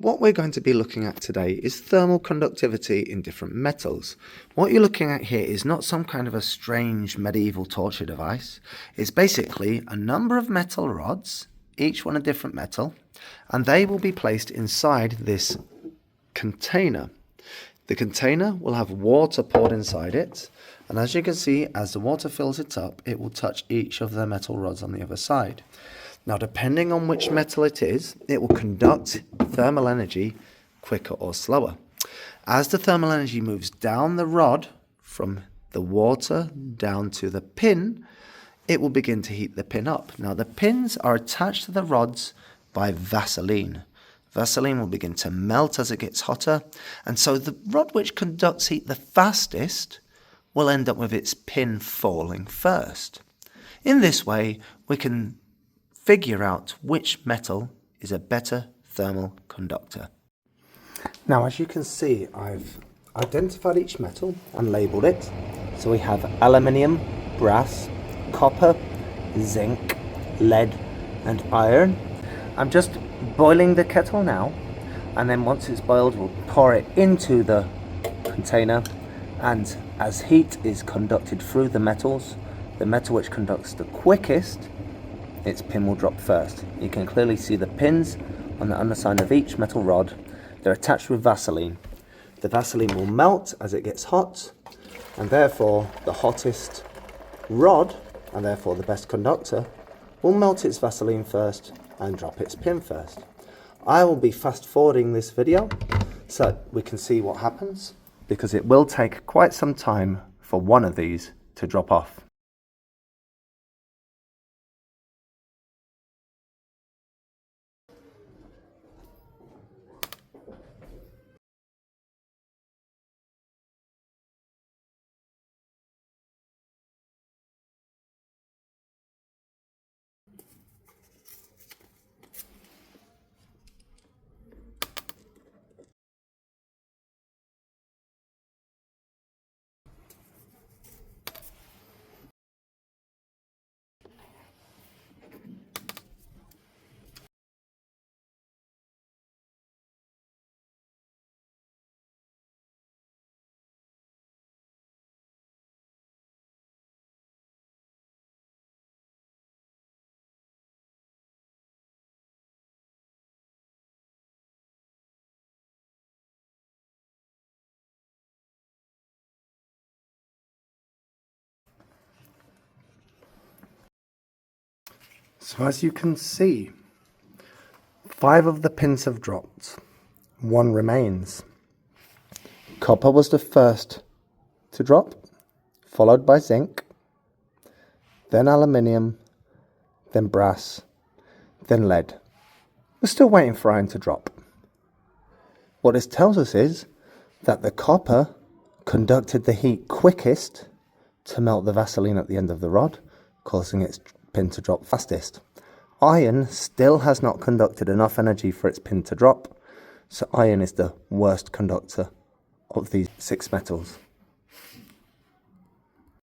What we're going to be looking at today is thermal conductivity in different metals. What you're looking at here is not some kind of a strange medieval torture device. It's basically a number of metal rods, each one a different metal, and they will be placed inside this container. The container will have water poured inside it, and as you can see, as the water fills it up, it will touch each of the metal rods on the other side. Now, depending on which metal it is, it will conduct thermal energy quicker or slower. As the thermal energy moves down the rod from the water down to the pin, it will begin to heat the pin up. Now, the pins are attached to the rods by Vaseline. Vaseline will begin to melt as it gets hotter, and so the rod which conducts heat the fastest will end up with its pin falling first. In this way, we can figure out which metal is a better thermal conductor. Now, as you can see, I've identified each metal and labelled it. So we have aluminium, brass, copper, zinc, lead and iron. I'm just boiling the kettle now, and then once it's boiled, we'll pour it into the container, and as heat is conducted through the metals, the metal which conducts the quickest, its pin will drop first. You can clearly see the pins on the underside of each metal rod. They're attached with Vaseline. The Vaseline will melt as it gets hot, and therefore the hottest rod, and therefore the best conductor, will melt its Vaseline first and drop its pin first. I will be fast forwarding this video so we can see what happens, because it will take quite some time for one of these to drop off. So as you can see, 5 of the pins have dropped, 1 remains. Copper was the first to drop, followed by zinc, then aluminium, then brass, then lead. We're still waiting for iron to drop. What this tells us is that the copper conducted the heat quickest to melt the Vaseline at the end of the rod, causing its pin to drop fastest. Iron still has not conducted enough energy for its pin to drop, so iron is the worst conductor of these 6 metals.